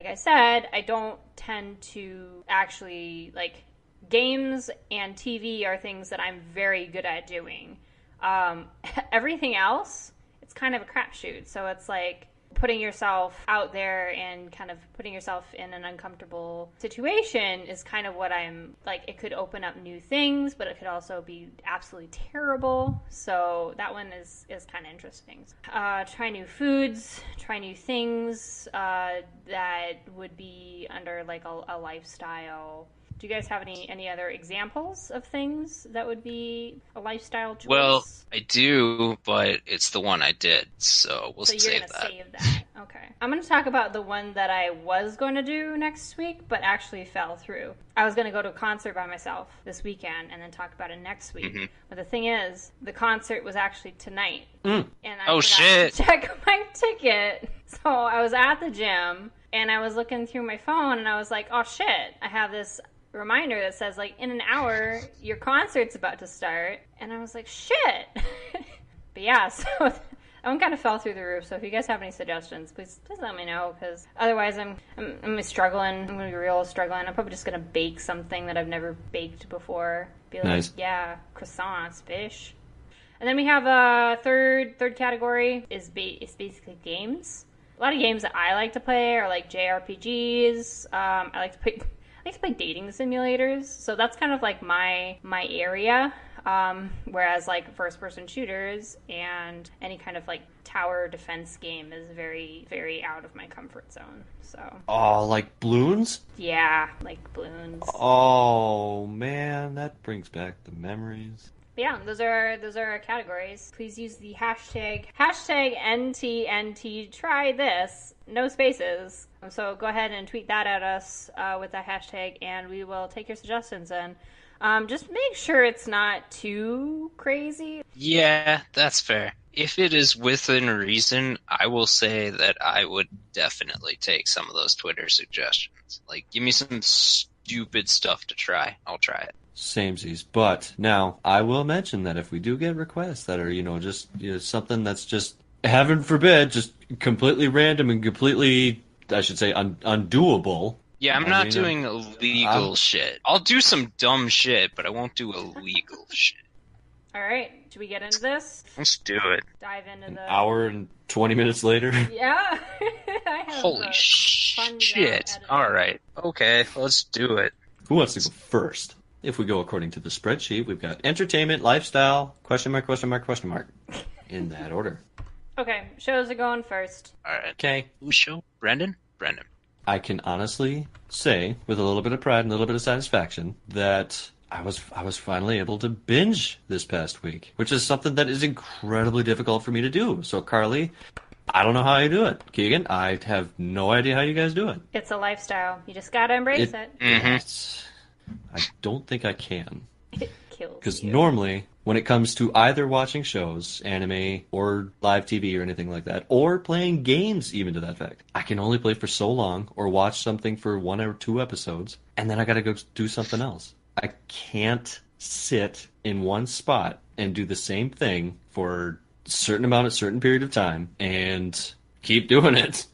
I said, I don't tend to actually, like, games and TV are things that I'm very good at doing. Everything else, it's kind of a crapshoot. So it's like putting yourself out there and kind of putting yourself in an uncomfortable situation is kind of what I'm like. It could open up new things, but it could also be absolutely terrible. So that one is kind of interesting. Try new foods, try new things that would be under like a lifestyle. Do you guys have any other examples of things that would be a lifestyle choice? Well, I do, but it's the one I did, so we'll save that. So you're going to save that. Okay. I'm going to talk about the one that I was going to do next week, but actually fell through. I was going to go to a concert by myself this weekend and then talk about it next week. Mm-hmm. But the thing is, the concert was actually tonight. And I forgot to check my ticket. So I was at the gym, and I was looking through my phone, and I was like, oh, shit, I have this reminder that says, like, in an hour your concert's about to start, and I was like, shit. But yeah, so that one kind of fell through the roof. So if you guys have any suggestions, please let me know, because otherwise I'm struggling. I'm gonna be real struggling. I'm probably just gonna bake something that I've never baked before. Be like, nice. Yeah, croissants, fish. And then we have a third category is basically games. A lot of games that I like to play are like JRPGs. I like to play dating simulators, so that's kind of like my area. Whereas like first-person shooters and any kind of like tower defense game is very, very out of my comfort zone. So. Oh, like Bloons? Yeah, like Bloons. Oh man, that brings back the memories. Yeah, those are our categories. Please use the hashtag NTNT. Try this. No spaces. So go ahead and tweet that at us with that hashtag, and we will take your suggestions. And just make sure it's not too crazy. Yeah, that's fair. If it is within reason, I will say that I would definitely take some of those Twitter suggestions. Like, give me some stupid stuff to try. I'll try it. Samesies. But now, I will mention that if we do get requests that are, just something that's just, heaven forbid, just completely random and completely, I should say, undoable. Yeah, I'm not doing illegal shit. I'll do some dumb shit, but I won't do illegal shit. All right, should we get into this? Let's do it. Dive into An hour and 20 minutes later? Yeah. Holy shit. All right. Okay, let's do it. Who wants to go first? If we go according to the spreadsheet, we've got entertainment, lifestyle, question mark, in that order. Okay, shows are going first. All right. Okay. Who's show? Brendan? I can honestly say, with a little bit of pride and a little bit of satisfaction, that I was finally able to binge this past week, which is something that is incredibly difficult for me to do. So, Carly, I don't know how you do it. Keegan, I have no idea how you guys do it. It's a lifestyle. You just gotta embrace it. Mm-hmm. I don't think I can. It kills you. Because normally, when it comes to either watching shows, anime, or live TV or anything like that, or playing games even to that fact, I can only play for so long or watch something for 1 or 2 episodes, and then I gotta go do something else. I can't sit in one spot and do the same thing for a certain period of time and keep doing it.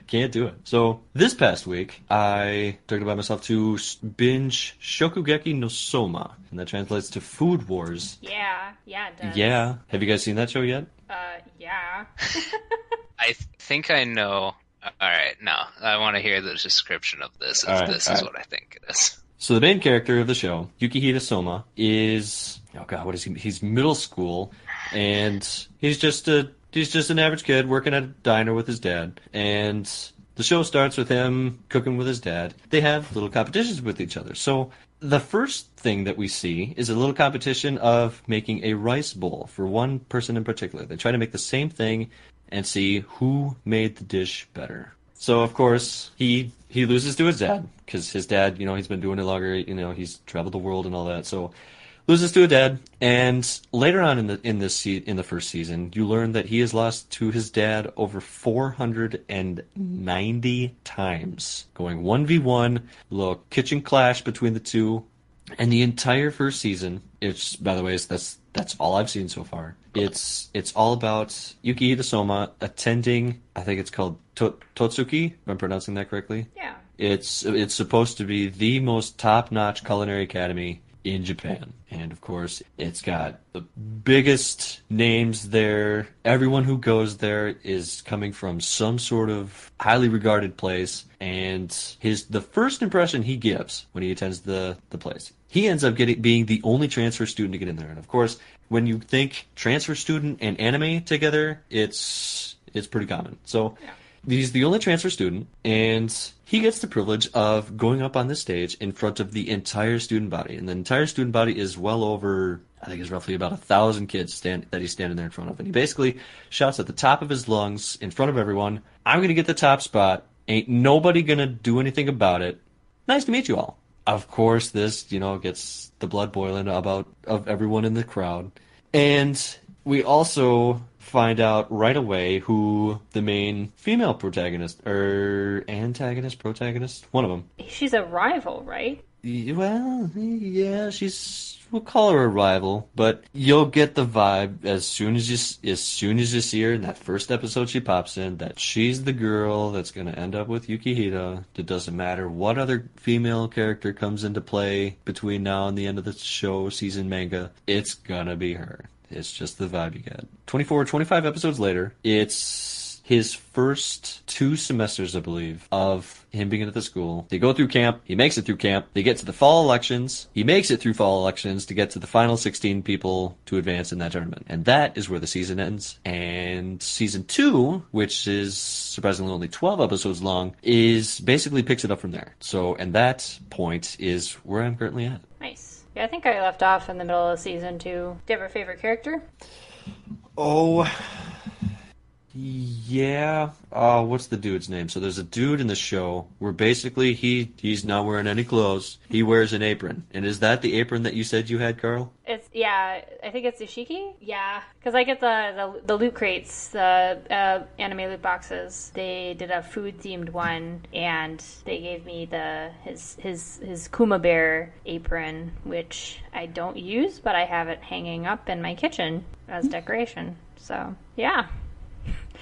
Can't do it. So this past week, I took it upon myself to binge Shokugeki no Soma, and that translates to Food Wars. Yeah, it does. Yeah. Have you guys seen that show yet? Yeah. I think I know. All right, no, I want to hear the description of this. This is what I think it is. So the main character of the show, Yukihira Soma, is, oh god, what is he? He's middle school, and he's just an average kid working at a diner with his dad, and the show starts with him cooking with his dad. They have little competitions with each other. So the first thing that we see is a little competition of making a rice bowl for one person in particular. They try to make the same thing and see who made the dish better. So, of course, he loses to his dad, because his dad, he's been doing it longer, he's traveled the world and all that, so loses to a dad, and later on in the first season, you learn that he has lost to his dad over 490 times, going 1v1, little kitchen clash between the two, and the entire first season, by the way, that's That's all I've seen so far. It's all about Yukihito Soma attending, I think it's called Totsuki, if I'm pronouncing that correctly. Yeah. It's supposed to be the most top-notch culinary academy in Japan. And of course, it's got the biggest names there. Everyone who goes there is coming from some sort of highly regarded place. And the first impression he gives when he attends the place, he ends up being the only transfer student to get in there. And of course, when you think transfer student and anime together, it's pretty common. So Yeah. he's the only transfer student, and he gets the privilege of going up on this stage in front of the entire student body. And the entire student body is well over, I think it's roughly about 1,000 kids that he's standing there in front of. And he basically shouts at the top of his lungs in front of everyone, "I'm going to get the top spot. Ain't nobody going to do anything about it. Nice to meet you all." Of course, this, gets the blood boiling of everyone in the crowd. And we also find out right away who the main female protagonist, or protagonist, one of them. She's a rival, right? Well, yeah, we'll call her a rival, but you'll get the vibe as soon as you see her in that first episode she pops in, that she's the girl that's going to end up with Yukihito. It doesn't matter what other female character comes into play between now and the end of the show, season, manga. It's gonna be her. It's just the vibe you get. 24, 25 episodes later, it's his first 2 semesters, I believe, of him being at the school. They go through camp. He makes it through camp. They get to the fall elections. He makes it through fall elections to get to the final 16 people to advance in that tournament. And that is where the season ends. And season 2, which is surprisingly only 12 episodes long, is basically picks it up from there. So, and that point is where I'm currently at. Nice. Yeah, I think I left off in the middle of season 2. Do you have a favorite character? Oh, yeah. What's the dude's name? So there's a dude in the show where basically he's not wearing any clothes. He wears an apron. And is that the apron that you said you had, Carl? I think it's Ishiki. Yeah, because I get the loot crates, the anime loot boxes. They did a food themed one, and they gave me his Kuma Bear apron, which I don't use, but I have it hanging up in my kitchen as decoration. So yeah.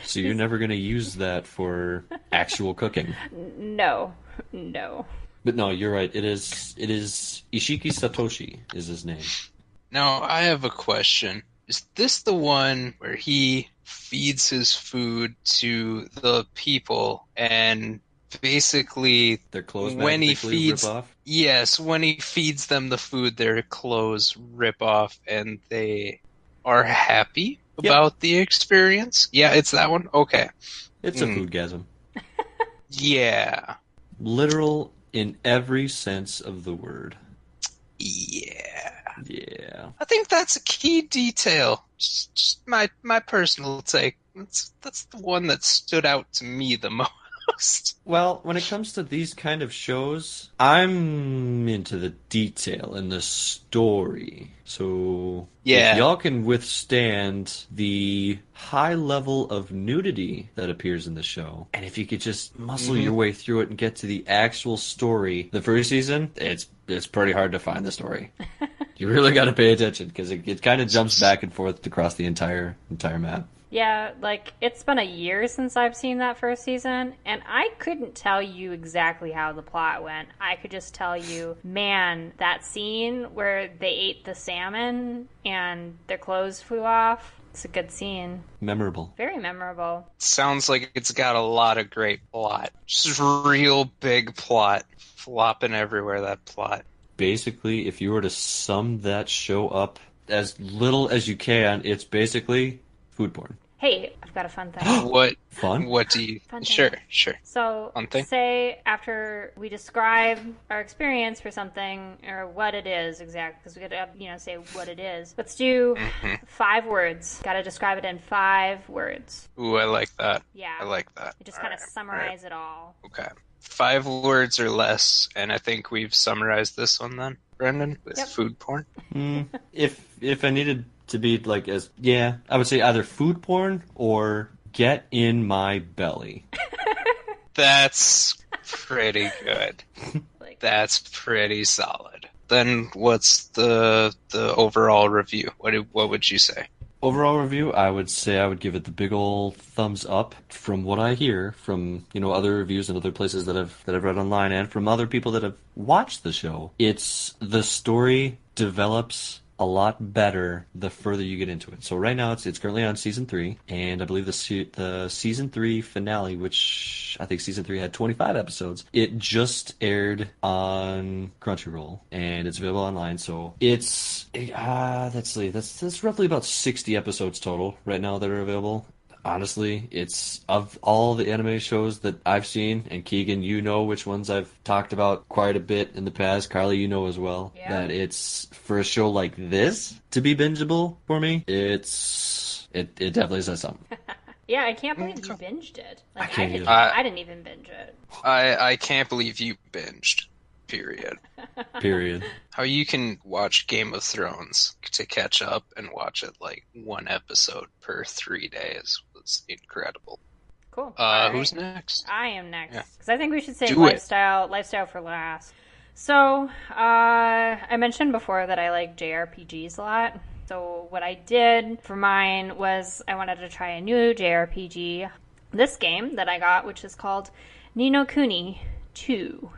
So you're never going to use that for actual cooking? No. But no, you're right. It is Ishiki Satoshi is his name. Now, I have a question. Is this the one where he feeds his food to the people and basically their clothes when he feeds rip off? Yes, when he feeds them the food, their clothes rip off and they are happy about the experience? Yeah, it's that one? Okay. It's a foodgasm. Yeah. Literal in every sense of the word. Yeah. Yeah. I think that's a key detail. Just my personal take. That's the one that stood out to me the most. Well, when it comes to these kind of shows, I'm into the detail and the story. So yeah, if y'all can withstand the high level of nudity that appears in the show, and if you could just muscle your way through it and get to the actual story, the first season, it's pretty hard to find the story. You really got to pay attention because it kind of jumps back and forth across the entire map. Yeah, it's been a year since I've seen that first season, and I couldn't tell you exactly how the plot went. I could just tell you, man, that scene where they ate the salmon and their clothes flew off, it's a good scene. Memorable. Very memorable. Sounds like it's got a lot of great plot. Just real big plot. Flopping everywhere, that plot. Basically, if you were to sum that show up as little as you can, it's basically food porn. Hey, I've got a fun thing. What? Fun? What do you... Fun Sure. So, Fun thing? say after we describe our experience for something, or what it is exactly, because we gotta, say what it is. Let's do 5 words. Gotta describe it in 5 words. Ooh, I like that. Yeah. I like that. You just kind of summarize it all. Okay. 5 words or less, and I think we've summarized this one then, Brendan, with food porn. If I needed to be I would say either food porn or get in my belly. That's pretty good. That's pretty solid. then what's the overall review? What would you say? Overall review, I would say I would give it the big old thumbs up. From what I hear from, other reviews and other places that I've read online and from other people that have watched the show, it's the story develops a lot better the further you get into it. So right now it's currently on season 3, and I believe the season 3 finale, which I think season 3 had 25 episodes, it just aired on Crunchyroll and it's available online. So it's let's see, that's roughly about 60 episodes total right now that are available. Honestly, it's of all the anime shows that I've seen, and Keegan, you know which ones I've talked about quite a bit in the past. Carly, you know as well, that it's for a show like this to be bingeable for me. It definitely says something. Yeah, I can't believe you binged it. Like, I didn't even binge it. I can't believe you binged. Period. How you can watch Game of Thrones to catch up and watch it like one episode per 3 days was incredible. Cool. Who's next? I am next. Because I think we should say Do lifestyle for last. So, I mentioned before that I like JRPGs a lot. So what I did for mine was I wanted to try a new JRPG. This game that I got, which is called Ni no Kuni 2.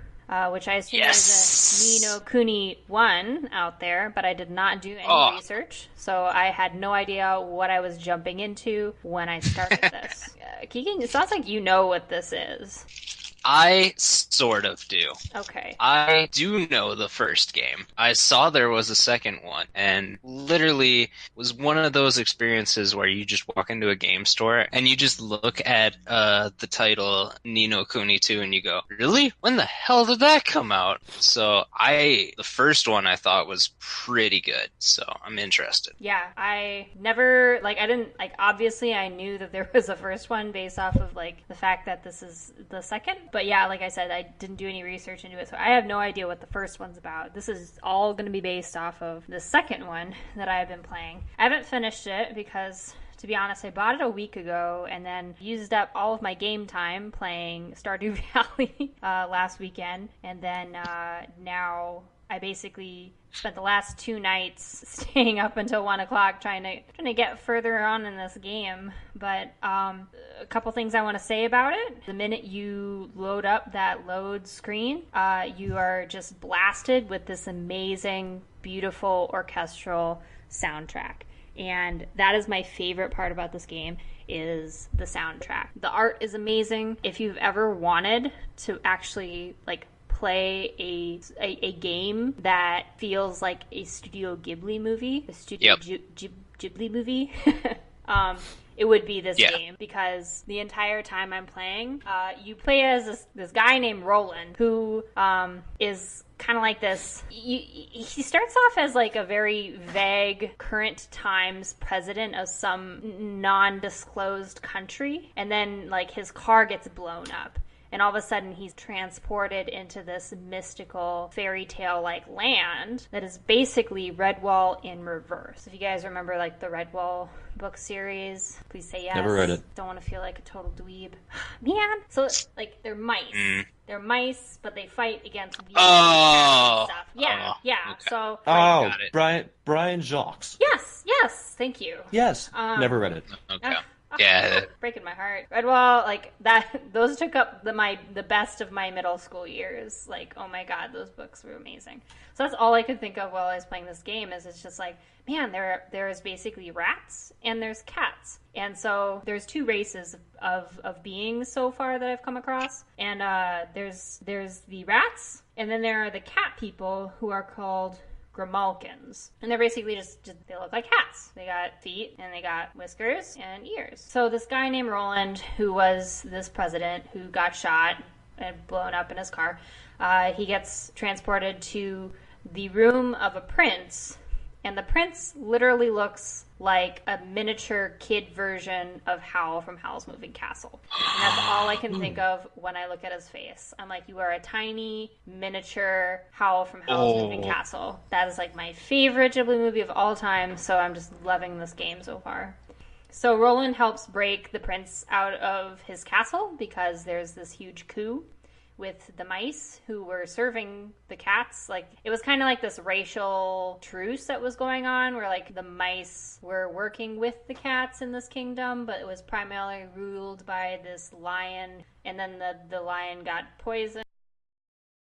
Which I assume is a Ni no Kuni 1 out there, but I did not do any research, so I had no idea what I was jumping into when I started this. Keegan, it sounds like you know what this is. I sort of do. Okay. I do know the first game. I saw there was a second one, and literally was one of those experiences where you just walk into a game store and you just look at the title Ni no Kuni 2 and you go, really? When the hell did that come out? So the first one I thought was pretty good, so I'm interested. Yeah, obviously I knew that there was a first one based off of like the fact that this is the second. But yeah, like I said, I didn't do any research into it, so I have no idea what the first one's about. This is all going to be based off of the second one that I have been playing. I haven't finished it because, to be honest, I bought it a week ago and then used up all of my game time playing Stardew Valley last weekend. And then now I basically spent the last 2 nights staying up until 1 o'clock trying to get further on in this game. But a couple things I want to say about it. The minute you load up that load screen, you are just blasted with this amazing, beautiful orchestral soundtrack. And that is my favorite part about this game, is the soundtrack. The art is amazing. If you've ever wanted to actually play a game that feels like a Studio Ghibli movie, a Studio Ghibli movie, it would be this game, because the entire time I'm playing, you play as this guy named Roland, who is kind of like this. He starts off as like a very vague current times president of some non-disclosed country, and then like his car gets blown up. And all of a sudden, he's transported into this mystical fairy tale-like land that is basically Redwall in reverse. If you guys remember, like, the Redwall book series, please say yes. Never read it. Don't want to feel like a total dweeb. Man! So, like, they're mice. They're mice, but they fight against stuff. Yeah, okay. So... Brian Jacques. Yes, thank you. Yes, never read it. Okay. Yeah, breaking my heart. Redwall, like that. Those took up the best of my middle school years. Like, oh my god, those books were amazing. So that's all I could think of while I was playing this game. Is it's just like, man, there's basically rats and there's cats, and so there's 2 races of beings so far that I've come across. And there's the rats, and then there are the cat people who are called Grimalkins. And they're basically just they look like cats. They got feet and they got whiskers and ears. So this guy named Roland, who was this president who got shot and blown up in his car, he gets transported to the room of a prince, and the prince literally looks like a miniature kid version of Howl from Howl's Moving Castle. And that's all I can think of when I look at his face. I'm like, you are a tiny, miniature Howl from Howl's Moving Castle. That is like my favorite Ghibli movie of all time, so I'm just loving this game so far. So Roland helps break the prince out of his castle because there's this huge coup with the mice who were serving the cats. Like, it was kind of like this racial truce that was going on where, like, the mice were working with the cats in this kingdom, but it was primarily ruled by this lion, and then the lion got poisoned